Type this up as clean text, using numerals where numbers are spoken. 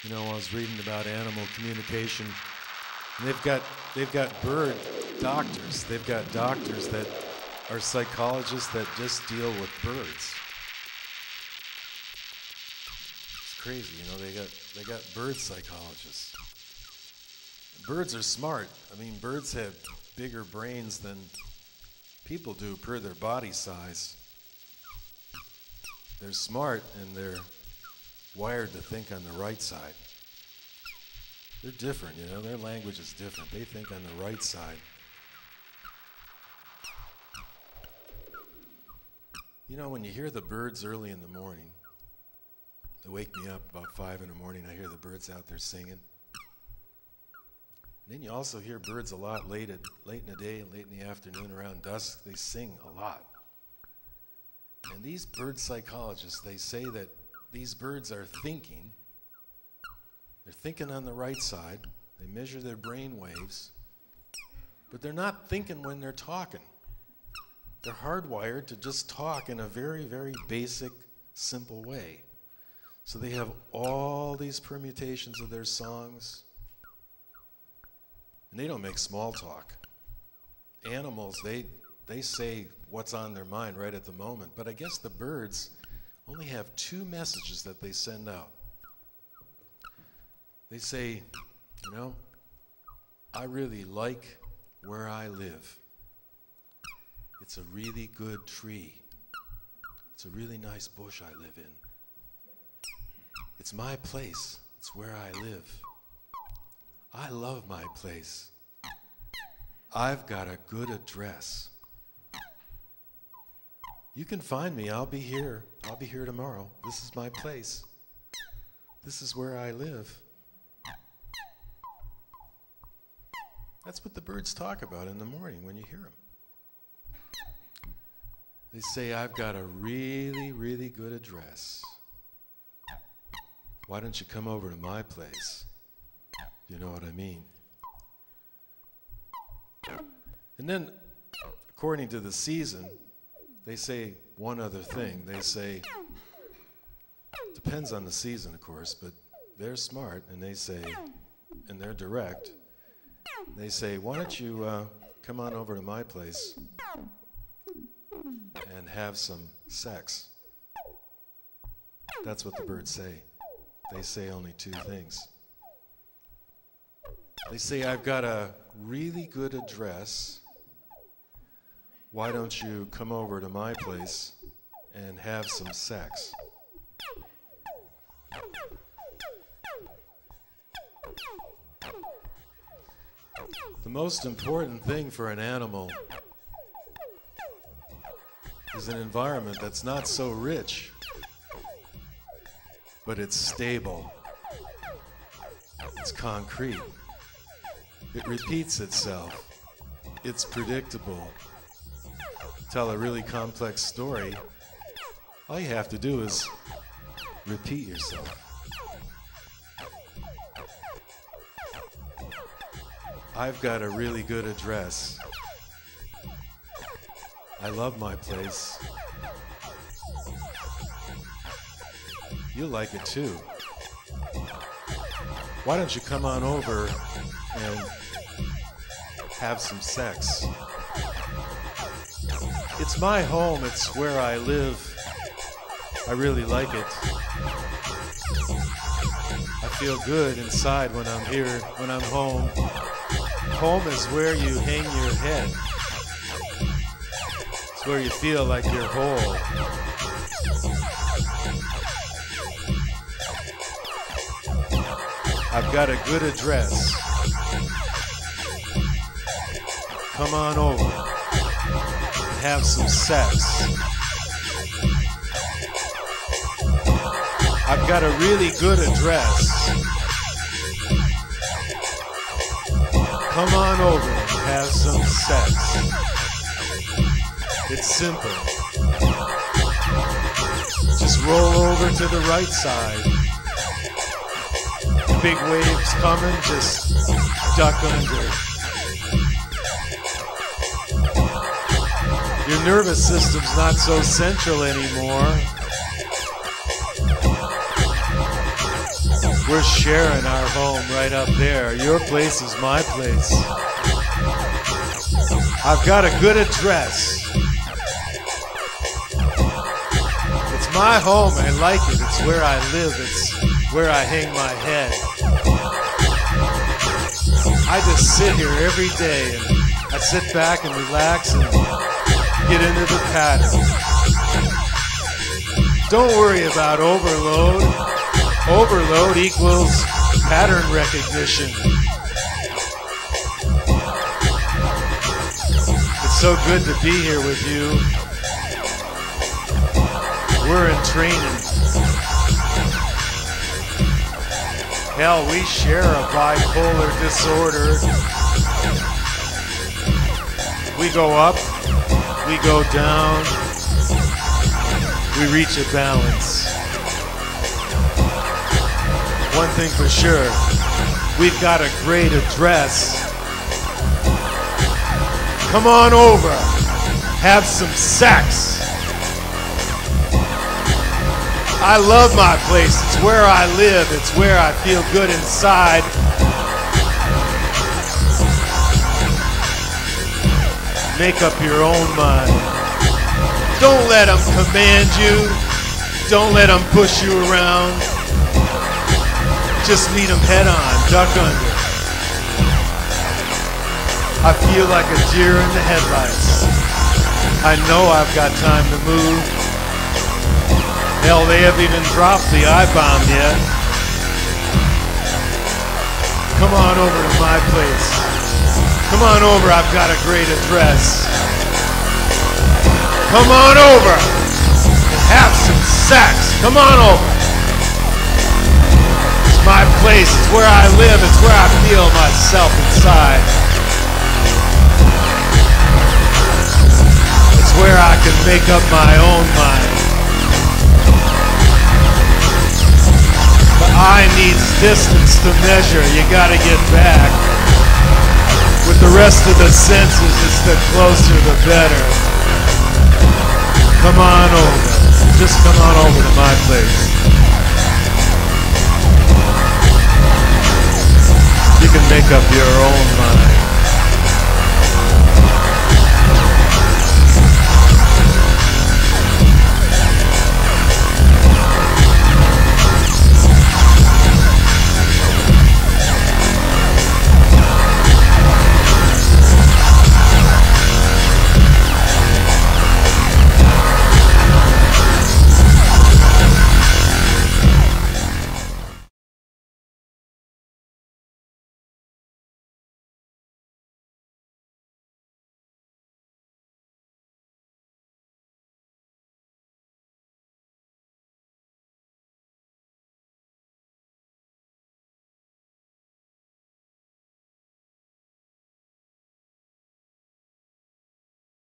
You know, I was reading about animal communication, and they've got bird doctors. They've got doctors that are psychologists that just deal with birds. It's crazy, you know. They got bird psychologists. Birds are smart. I mean, birds have bigger brains than people do per their body size. They're smart and they're wired to think on the right side. They're different, you know, their language is different. They think on the right side. You know, when you hear the birds early in the morning, they wake me up about 5 in the morning, I hear the birds out there singing. And then you also hear birds a lot late in the day and late in the afternoon around dusk. They sing a lot. And these bird psychologists, they say that these birds are thinking. They're thinking on the right side. They measure their brain waves. But they're not thinking when they're talking. They're hardwired to just talk in a very, very basic, simple way. So they have all these permutations of their songs. And they don't make small talk. Animals, they say what's on their mind right at the moment. But I guess the birds only have 2 messages that they send out. They say, you know, I really like where I live. It's a really good tree. It's a really nice bush I live in. It's my place. It's where I live. I love my place. I've got a good address. You can find me. I'll be here. I'll be here tomorrow. This is my place. This is where I live. That's what the birds talk about in the morning when you hear them. They say, I've got a really, really good address. Why don't you come over to my place? You know what I mean? And then, according to the season, they say one other thing. They say, depends on the season, of course, but they're smart, and they say, and they're direct, they say, why don't you come on over to my place and have some sex? That's what the birds say. They say only 2 things. They say, I've got a really good address. Why don't you come over to my place and have some sex? The most important thing for an animal is an environment that's not so rich, but it's stable. It's concrete. It repeats itself. It's predictable. Tell a really complex story, all you have to do is repeat yourself. I've got a really good address. I love my place. You'll like it too. Why don't you come on over and have some sex? It's my home, it's where I live. I really like it. I feel good inside when I'm here, when I'm home. Home is where you hang your head. It's where you feel like you're whole. I've got a good address. Come on over and have some sex. I've got a really good address. Come on over and have some sex. It's simple. Just roll over to the right side. The big waves coming, just duck under. Your nervous system's not so central anymore. We're sharing our home right up there. Your place is my place. I've got a good address. It's my home. I like it. It's where I live. It's where I hang my head. I just sit here every day and I sit back and relax and get into the pattern. Don't worry about overload. Overload equals pattern recognition. It's so good to be here with you. We're in training. Hell, we share a bipolar disorder. We go up, we go down, we reach a balance. One thing for sure, we've got a great address. Come on over, have some sex. I love my place. It's where I live. It's where I feel good inside. Make up your own mind. Don't let them command you. Don't let them push you around. Just meet them head on, duck under. I feel like a deer in the headlights. I know I've got time to move. Hell, they haven't even dropped the I-bomb yet. Come on over to my place. Come on over, I've got a great address. Come on over and have some sex. Come on over. It's my place, it's where I live, it's where I feel myself inside. It's where I can make up my own mind. The eye needs distance to measure. You gotta get back. With the rest of the senses, it's the closer the better. Come on over. Just come on over to my place. You can make up your own mind.